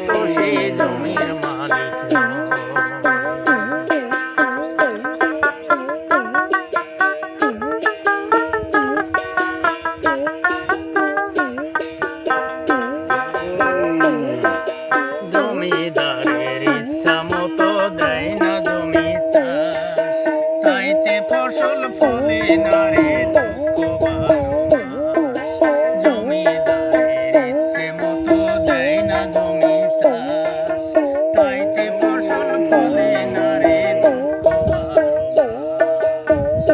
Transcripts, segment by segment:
তো সেই জমির মালিক নই। জমিদারের ইচ্ছা মতো দেয় না জমি চাষ, তাইতে ফসল ফলে না রে দুঃখ বারো মাস। জমিদারের ইচ্ছে মতো দেয় না জমি চাষ, তাইতে ফসল ফলে না রে দুঃখ বারো মাস।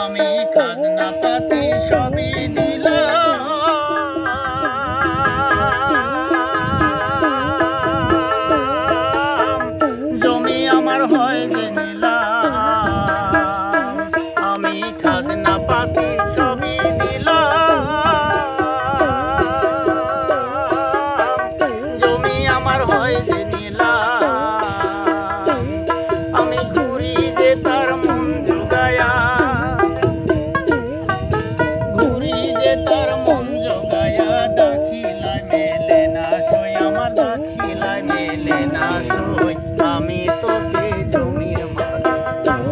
আমি খাজনা পাতি সবই দিলাম, জমি আমার হয় যে নিলাম। আমি খাজনা পাতি সবই দিলাম, জমি আমার হয় যে নিলাম। আমি ঘুরি যে তার মন জোগায়া, ঘুরি যে তার মন জোগায়া, দাখিলায় মেলে না সই, আমার দাখিলায় মেলে না সই। আমি তো সেই জমির মালিক নই।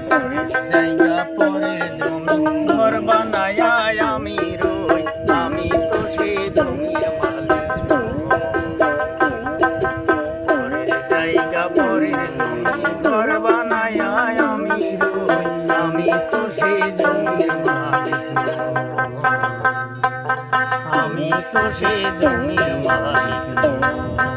পরের জায়গা পরের জমি ঘর বানায়া আমি রই, আমি তো সেই জমির মালিক নই। পরের জায়গা পরের জমি ঘর বানায়া আমি রই, আমি তো সেই জমির মালিক নই। আমি তো সেই জমির মালিক নই।